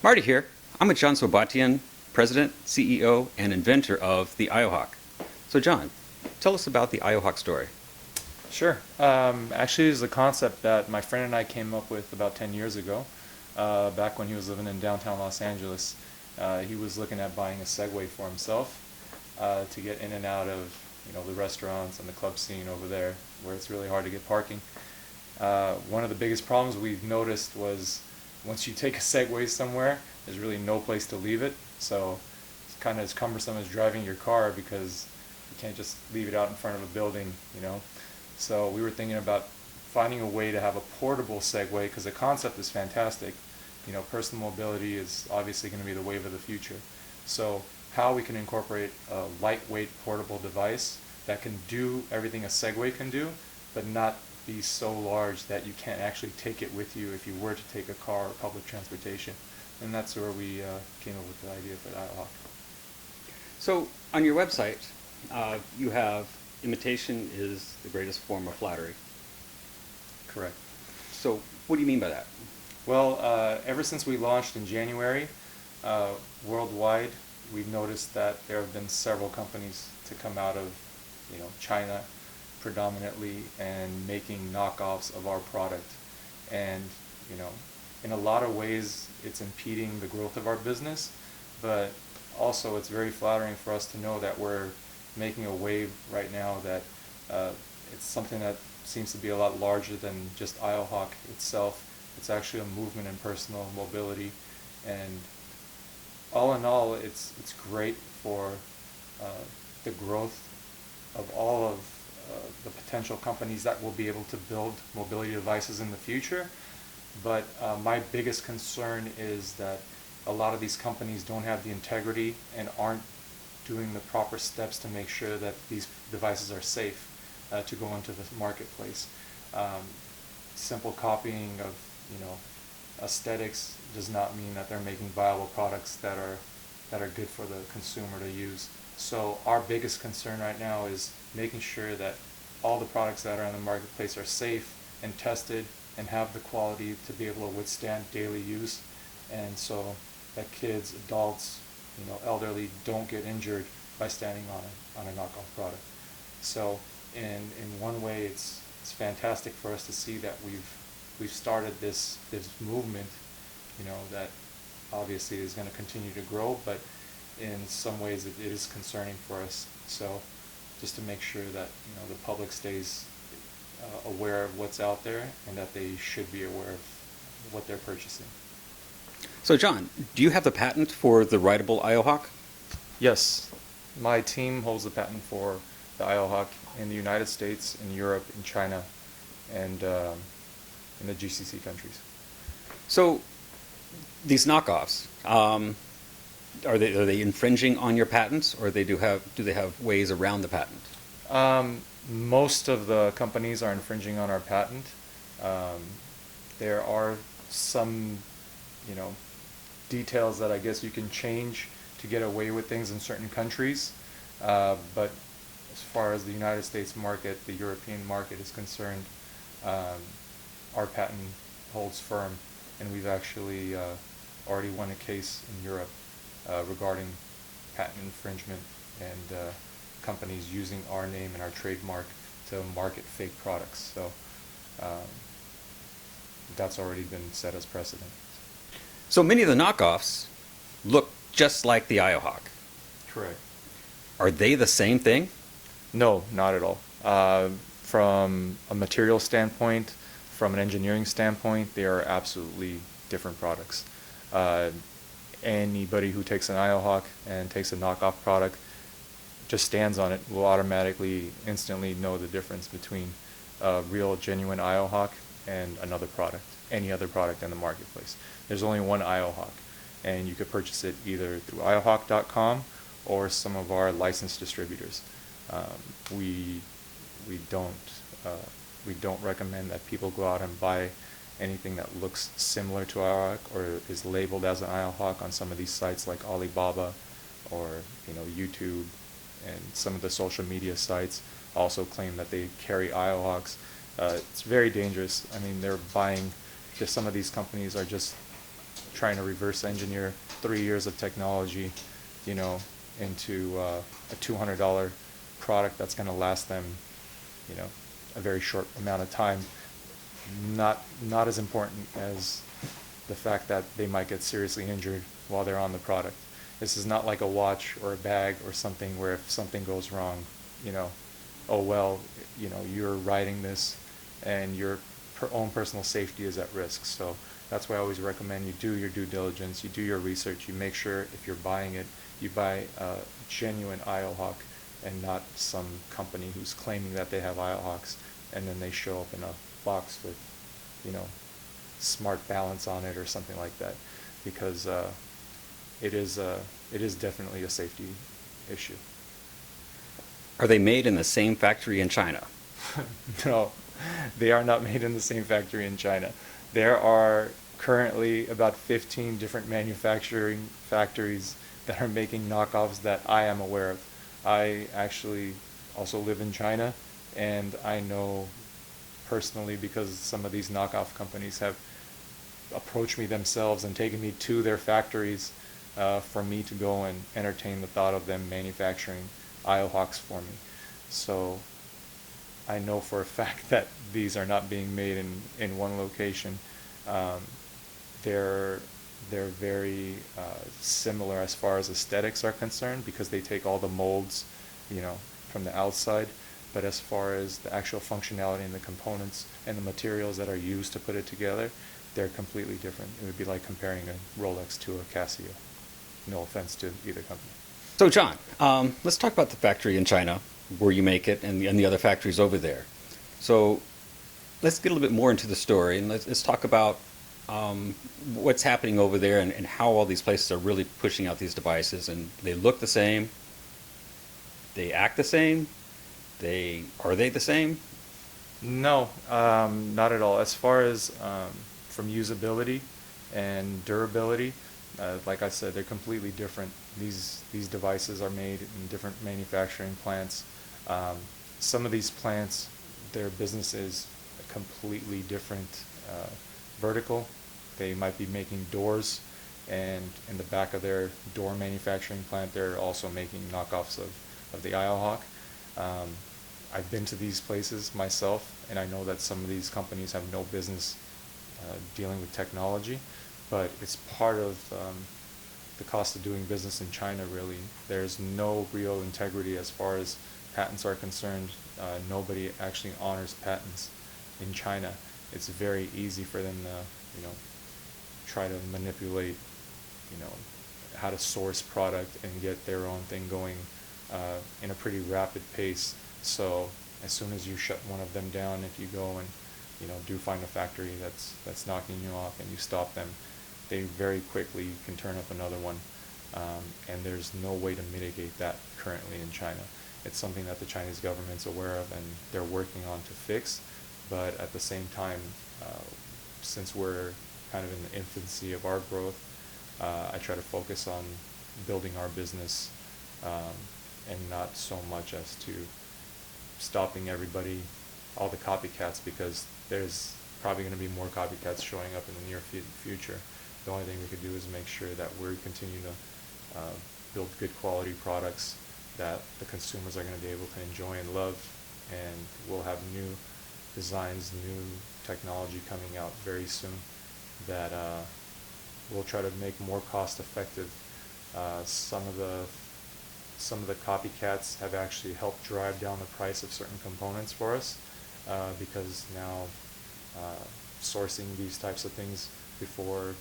Marty here. I'm with John Sobatian, President, CEO, and inventor of the IOHawk. So John, tell us about the IOHawk story. Sure. Actually, it's a concept that my friend and I came up with about 10 years ago, back when he was living in downtown Los Angeles. He was looking at buying a Segway for himself to get in and out of, the restaurants and the club scene over there, where it's really hard to get parking. One of the biggest problems we've noticed was once you take a Segway somewhere, there's really no place to leave it. So it's kind of as cumbersome as driving your car because you can't just leave it out in front of a building. So we were thinking about finding a way to have a portable Segway because the concept is fantastic. Personal mobility is obviously going to be the wave of the future. So how we can incorporate a lightweight portable device that can do everything a Segway can do, but not be so large that you can't actually take it with you if you were to take a car or public transportation. And that's where we came up with the idea for the IOHawk. So on your website, you have imitation is the greatest form of flattery. Correct. So what do you mean by that? Well, ever since we launched in January, worldwide, we've noticed that there have been several companies to come out of, China predominantly and making knockoffs of our product. And, in a lot of ways, it's impeding the growth of our business, but also it's very flattering for us to know that we're making a wave right now that it's something that seems to be a lot larger than just IOHawk itself. It's actually a movement in personal mobility, and all in all, it's great for the growth of all of the potential companies that will be able to build mobility devices in the future. But my biggest concern is that a lot of these companies don't have the integrity and aren't doing the proper steps to make sure that these devices are safe to go into the marketplace. Simple copying of aesthetics does not mean that they're making viable products that are good for the consumer to use. So our biggest concern right now is making sure that all the products that are in the marketplace are safe and tested and have the quality to be able to withstand daily use, and so that kids, adults, elderly don't get injured by standing on a knockoff product. So in one way, it's fantastic for us to see that we've started this movement, that obviously is going to continue to grow, but in some ways it is concerning for us. So just to make sure that the public stays aware of what's out there and that they should be aware of what they're purchasing. So John, do you have the patent for the rideable IOHawk? Yes, my team holds the patent for the IOHawk in the United States, in Europe, in China, and in the GCC countries. So these knockoffs, are they infringing on your patents, or do they have ways around the patent? Most of the companies are infringing on our patent. There are some, details that I guess you can change to get away with things in certain countries. But as far as the United States market, the European market is concerned, our patent holds firm, and we've actually already won a case in Europe regarding patent infringement and companies using our name and our trademark to market fake products. So that's already been set as precedent. So many of the knockoffs look just like the IOHawk. Correct. Are they the same thing? No, not at all. From a material standpoint, from an engineering standpoint, they are absolutely different products. Anybody who takes an IOHawk and takes a knockoff product, just stands on it, will automatically, instantly know the difference between a real, genuine IOHawk and another product, any other product in the marketplace. There's only one IOHawk, and you could purchase it either through iohawk.com or some of our licensed distributors. We don't recommend that people go out and buy anything that looks similar to IOHawk or is labeled as an IOHawk on some of these sites like Alibaba or YouTube, and some of the social media sites also claim that they carry IOHawks. It's very dangerous. I mean, they're buying, just some of these companies are just trying to reverse engineer 3 years of technology, you know, into a $200 product that's going to last them, you know, a very short amount of time. Not as important as the fact that they might get seriously injured while they're on the product. This is not like a watch or a bag or something where if something goes wrong, you know, oh well, you know, you're riding this and your own personal safety is at risk. So that's why I always recommend you do your due diligence, you do your research, you make sure if you're buying it, you buy a genuine IO-Hawk and not some company who's claiming that they have IO-Hawks and then they show up in a box with, you know, smart balance on it or something like that, because it is definitely a safety issue. Are they made in the same factory in China? No, they are not made in the same factory in China. There are currently about 15 different manufacturing factories that are making knockoffs that I am aware of. I actually also live in China, and I know personally because some of these knockoff companies have approached me themselves and taken me to their factories for me to go and entertain the thought of them manufacturing IO-Hawks for me. So I know for a fact that these are not being made in one location. They're very similar as far as aesthetics are concerned because they take all the molds, you know, from the outside. But as far as the actual functionality and the components and the materials that are used to put it together, they're completely different. It would be like comparing a Rolex to a Casio. No offense to either company. So John, let's talk about the factory in China where you make it and the other factories over there. So let's get a little bit more into the story and let's talk about what's happening over there and how all these places are really pushing out these devices, and they look the same, they act the same, are they the same? No, not at all. As far as from usability and durability, like I said, they're completely different. These devices are made in different manufacturing plants. Some of these plants, their business is a completely different vertical. They might be making doors, and in the back of their door manufacturing plant, they're also making knockoffs of the IO-Hawk. I've been to these places myself, and I know that some of these companies have no business dealing with technology, but it's part of the cost of doing business in China, really. There's no real integrity as far as patents are concerned. Nobody actually honors patents in China. It's very easy for them to, you know, try to manipulate, you know, how to source product and get their own thing going in a pretty rapid pace. So as soon as you shut one of them down, if you go and, you know, do find a factory that's knocking you off and you stop them, they very quickly can turn up another one. And there's no way to mitigate that currently in China. It's something that the Chinese government's aware of and they're working on to fix. But at the same time, since we're kind of in the infancy of our growth, I try to focus on building our business and not so much as to stopping everybody, all the copycats, because there's probably going to be more copycats showing up in the near future. The only thing we could do is make sure that we continue to build good quality products that the consumers are going to be able to enjoy and love, and we'll have new designs, new technology coming out very soon that we'll try to make more cost effective. Some of the copycats have actually helped drive down the price of certain components for us because now sourcing these types of things before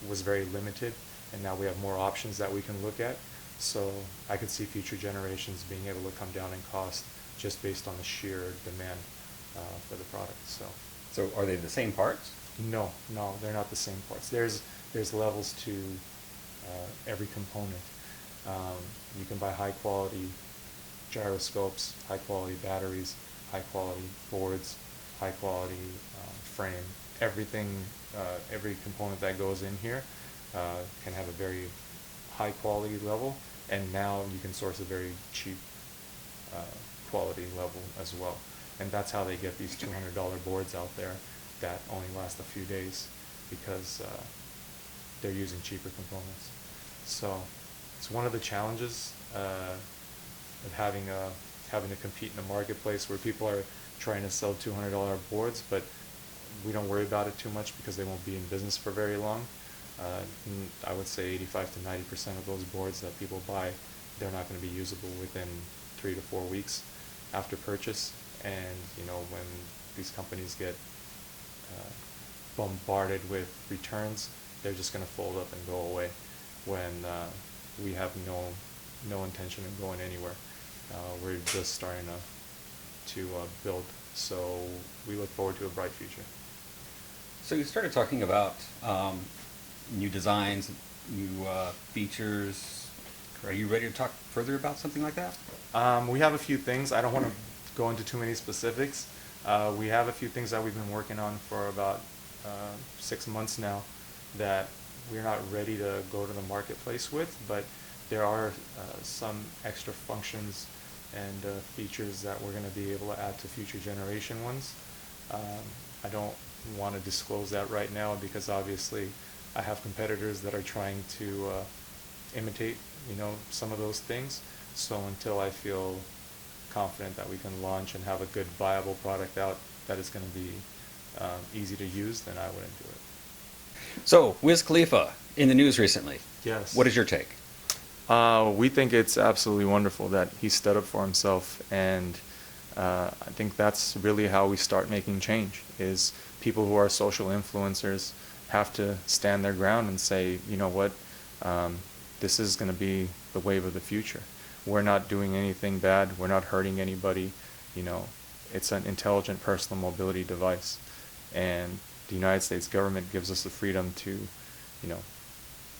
was very limited, and now we have more options that we can look at. So I could see future generations being able to come down in cost just based on the sheer demand for the product. So are they the same parts? No, they're not the same parts. There's levels to every component. You can buy high quality gyroscopes, high quality batteries, high quality boards, high quality frame. Everything, every component that goes in here can have a very high quality level, and now you can source a very cheap quality level as well. And that's how they get these $200 boards out there that only last a few days, because they're using cheaper components. So it's one of the challenges of having to compete in a marketplace where people are trying to sell $200 boards, but we don't worry about it too much because they won't be in business for very long. I would say 85 to 90% of those boards that people buy, they're not going to be usable within 3 to 4 weeks after purchase. And when these companies get bombarded with returns, they're just going to fold up and go away when we have no intention of going anywhere. We're just starting to build, so we look forward to a bright future. So you started talking about new designs, new features. Are you ready to talk further about something like that? We have a few things. I don't want to go into too many specifics. We have a few things that we've been working on for about 6 months now that we're not ready to go to the marketplace with, but there are some extra functions and features that we're going to be able to add to future generation ones. I don't want to disclose that right now because obviously I have competitors that are trying to imitate some of those things. So until I feel confident that we can launch and have a good viable product out that is going to be easy to use, then I wouldn't do it. So Wiz Khalifa in the news recently. Yes. What is your take? We think it's absolutely wonderful that he stood up for himself, and I think that's really how we start making change, is people who are social influencers have to stand their ground and say, you know what, this is going to be the wave of the future. We're not doing anything bad. We're not hurting anybody. It's an intelligent personal mobility device, and the United States government gives us the freedom to,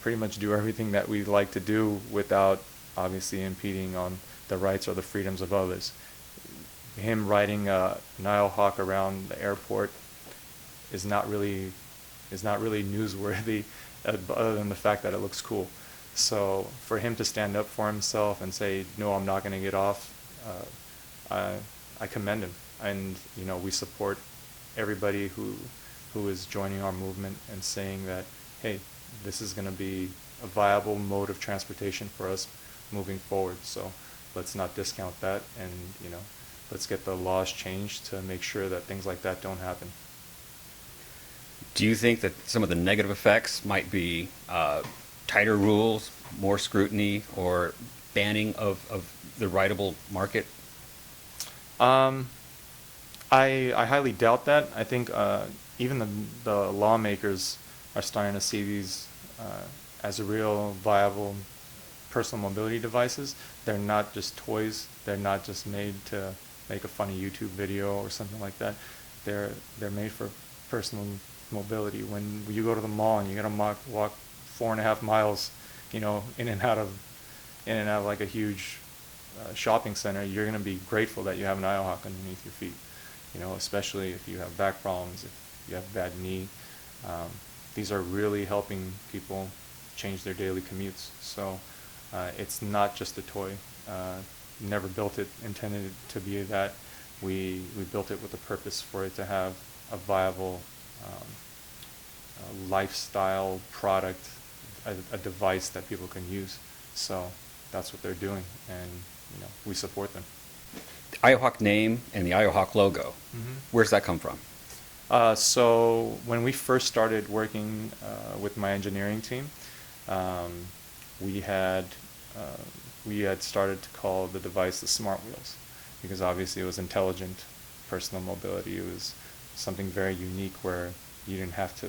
pretty much do everything that we like to do without obviously impeding on the rights or the freedoms of others. Him riding an Nile hawk around the airport is not really newsworthy, other than the fact that it looks cool. So for him to stand up for himself and say, no, I'm not going to get off, I commend him. And we support everybody who is joining our movement and saying that, hey, this is going to be a viable mode of transportation for us moving forward. So let's not discount that, and let's get the laws changed to make sure that things like that don't happen. Do you think that some of the negative effects might be tighter rules, more scrutiny, or banning of the rideable market? I highly doubt that. I think even the lawmakers are starting to see these as a real viable personal mobility devices. They're not just toys. They're not just made to make a funny YouTube video or something like that. They're made for personal mobility. When you go to the mall and you got to walk 4.5 miles, in and out of like a huge shopping center, you're going to be grateful that you have an aisle hock underneath your feet. Especially if you have back problems, if you have a bad knee. These are really helping people change their daily commutes. So it's not just a toy. Never built it intended it to be that. We built it with a purpose for it to have a viable lifestyle product, a device that people can use. So that's what they're doing, and we support them. The IOHawk name and the IOHawk logo, where's that come from? So when we first started working with my engineering team, we had started to call the device the Smart Wheels, because obviously it was intelligent personal mobility. It was something very unique where you didn't have to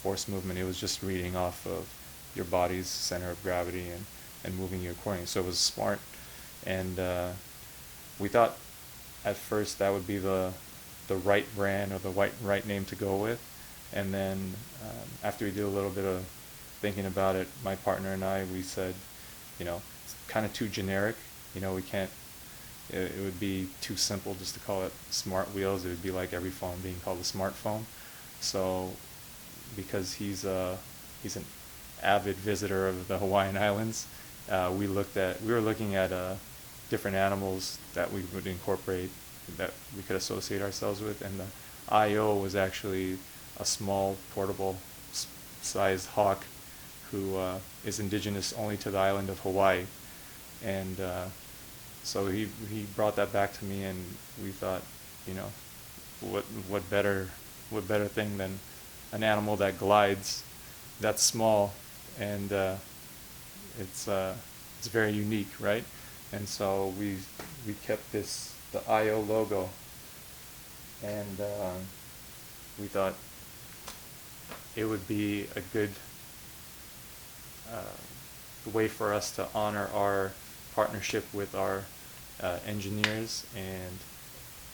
force movement. It was just reading off of your body's center of gravity and moving you accordingly. So it was smart, and we thought at first that would be the right brand or the right name to go with. And then after we did a little bit of thinking about it, my partner and I, we said, it's kind of too generic. We can't, it would be too simple just to call it Smart Wheels. It would be like every phone being called a smartphone. So because he's an avid visitor of the Hawaiian Islands, we were looking at different animals that we would incorporate, that we could associate ourselves with, and the IO was actually a small portable sized hawk who is indigenous only to the island of Hawaii. And so he brought that back to me, and we thought, you know, what better thing than an animal that glides, that's small, and it's very unique, right? And so we kept the IO logo, and we thought it would be a good way for us to honor our partnership with our engineers and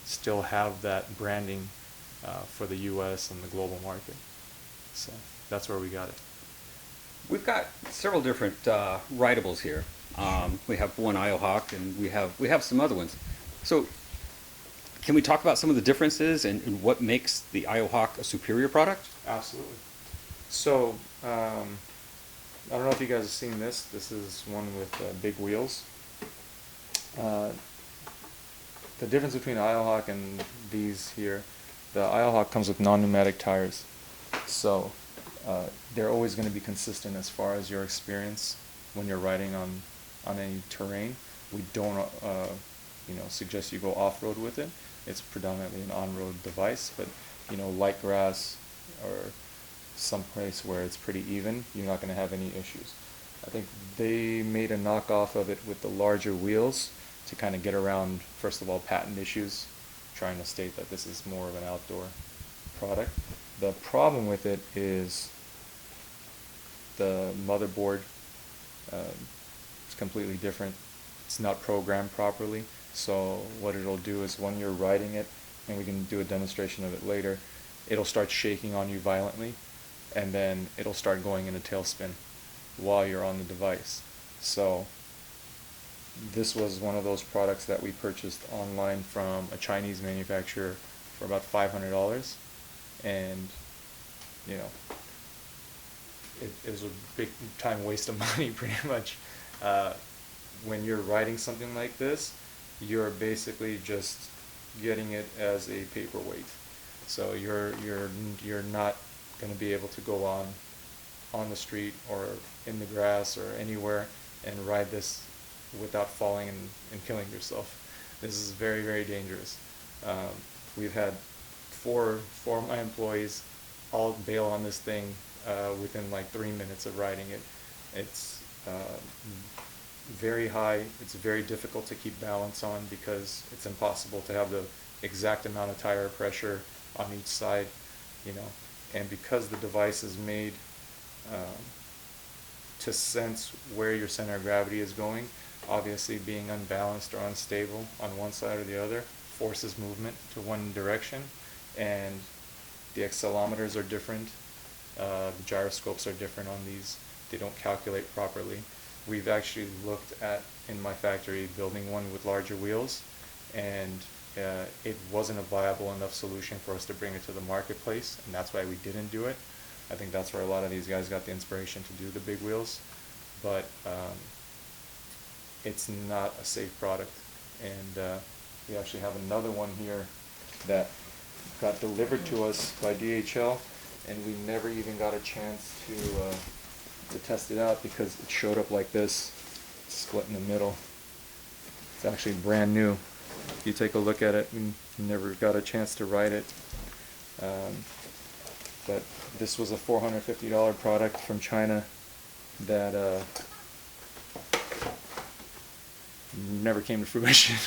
still have that branding for the U.S. and the global market. So that's where we got it. We've got several different rideables here. We have one IOHawk, and we have some other ones. So can we talk about some of the differences and what makes the IOHawk a superior product? Absolutely. So I don't know if you guys have seen this. This is one with big wheels. The difference between the IOHawk and these here, the IOHawk comes with non-pneumatic tires. So they're always going to be consistent as far as your experience when you're riding on any terrain. We don't suggest you go off-road with it. It's predominantly an on-road device, but light grass or someplace where it's pretty even, you're not going to have any issues. I think they made a knockoff of it with the larger wheels to kind of get around, first of all, patent issues, trying to state that this is more of an outdoor product. The problem with it is the motherboard is completely different. It's not programmed properly, so what it'll do is when you're riding it, and we can do a demonstration of it later, it'll start shaking on you violently, and then it'll start going in a tailspin while you're on the device. So this was one of those products that we purchased online from a Chinese manufacturer for about $500, and it was a big time waste of money pretty much. When you're riding something like this, you're basically just getting it as a paperweight. So you're not going to be able to go on the street or in the grass or anywhere and ride this without falling and killing yourself. This is very, very dangerous. We've had four of my employees all bail on this thing within like 3 minutes of riding it. It's very high. It's very difficult to keep balance on because it's impossible to have the exact amount of tire pressure on each side, and because the device is made to sense where your center of gravity is going, obviously being unbalanced or unstable on one side or the other forces movement to one direction, and the accelerometers are different, the gyroscopes are different on these, they don't calculate properly. We've actually looked at, in my factory, building one with larger wheels, and it wasn't a viable enough solution for us to bring it to the marketplace, and that's why we didn't do it. I think that's where a lot of these guys got the inspiration to do the big wheels, but it's not a safe product. And we actually have another one here that got delivered to us by DHL, and we never even got a chance to test it out because it showed up like this, split in the middle. It's actually brand new. If you take a look at it, we never got a chance to ride it. But this was a $450 product from China that never came to fruition.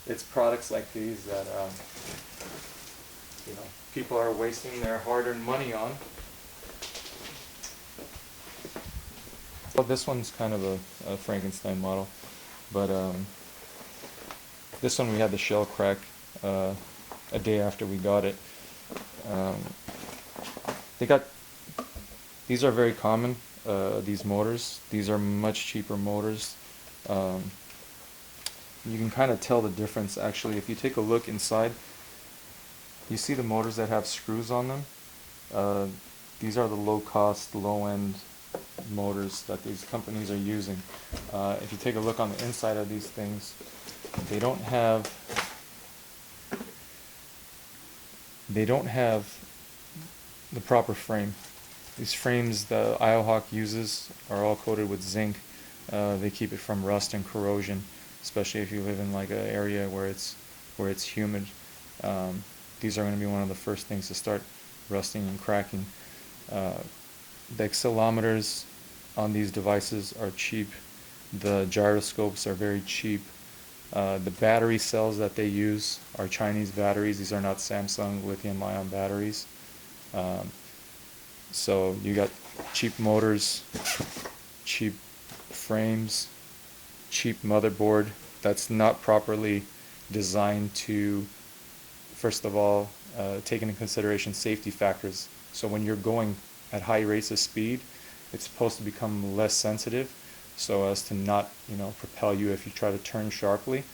It's products like these that people are wasting their hard-earned money on. Well, this one's kind of a Frankenstein model, but this one we had the shell crack a day after we got it. These are very common, these motors. These are much cheaper motors. You can kind of tell the difference actually. If you take a look inside, you see the motors that have screws on them. These are the low-cost, low-end motors that these companies are using. If you take a look on the inside of these things, they don't have the proper frame. These frames the IOHawk uses are all coated with zinc. They keep it from rust and corrosion, especially if you live in like an area where it's humid. These are going to be one of the first things to start rusting and cracking. The accelerometers on these devices are cheap. The gyroscopes are very cheap. The battery cells that they use are Chinese batteries. These are not Samsung lithium-ion batteries. So you got cheap motors, cheap frames, cheap motherboard that's not properly designed to, first of all, take into consideration safety factors. So when you're going at high rates of speed, it's supposed to become less sensitive so as to not, propel you if you try to turn sharply.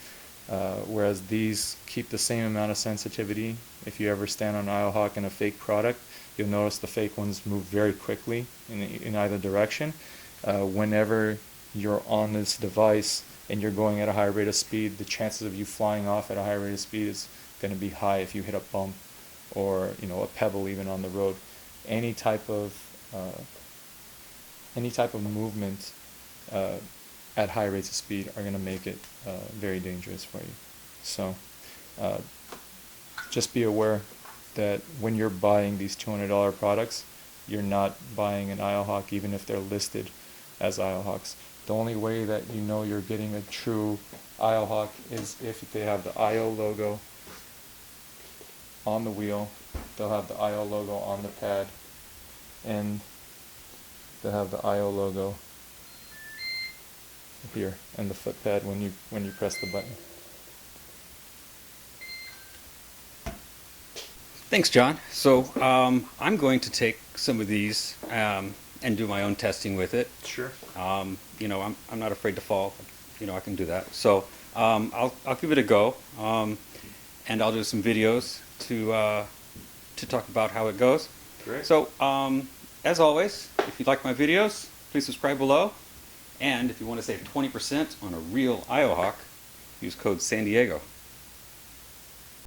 Whereas these keep the same amount of sensitivity. If you ever stand on IOHawk in a fake product, you'll notice the fake ones move very quickly in either direction. Whenever you're on this device and you're going at a high rate of speed, the chances of you flying off at a high rate of speed is going to be high if you hit a bump or a pebble even on the road. Any type of movement at high rates of speed are going to make it very dangerous for you. So just be aware that when you're buying these $200 products, you're not buying an IOHawk even if they're listed as IOHawks. The only way that you know you're getting a true IOHawk is if they have the IO logo on the wheel, they'll have the IO logo on the pad, and they'll have the IO logo here and the foot pad when you press the button. Thanks, John. So I'm going to take some of these and do my own testing with it. Sure. I'm not afraid to fall. I can do that. So I'll give it a go, and I'll do some videos to talk about how it goes. Great. So as always, if you like my videos, please subscribe below. And if you want to save 20% on a real IOHawk, use code San Diego.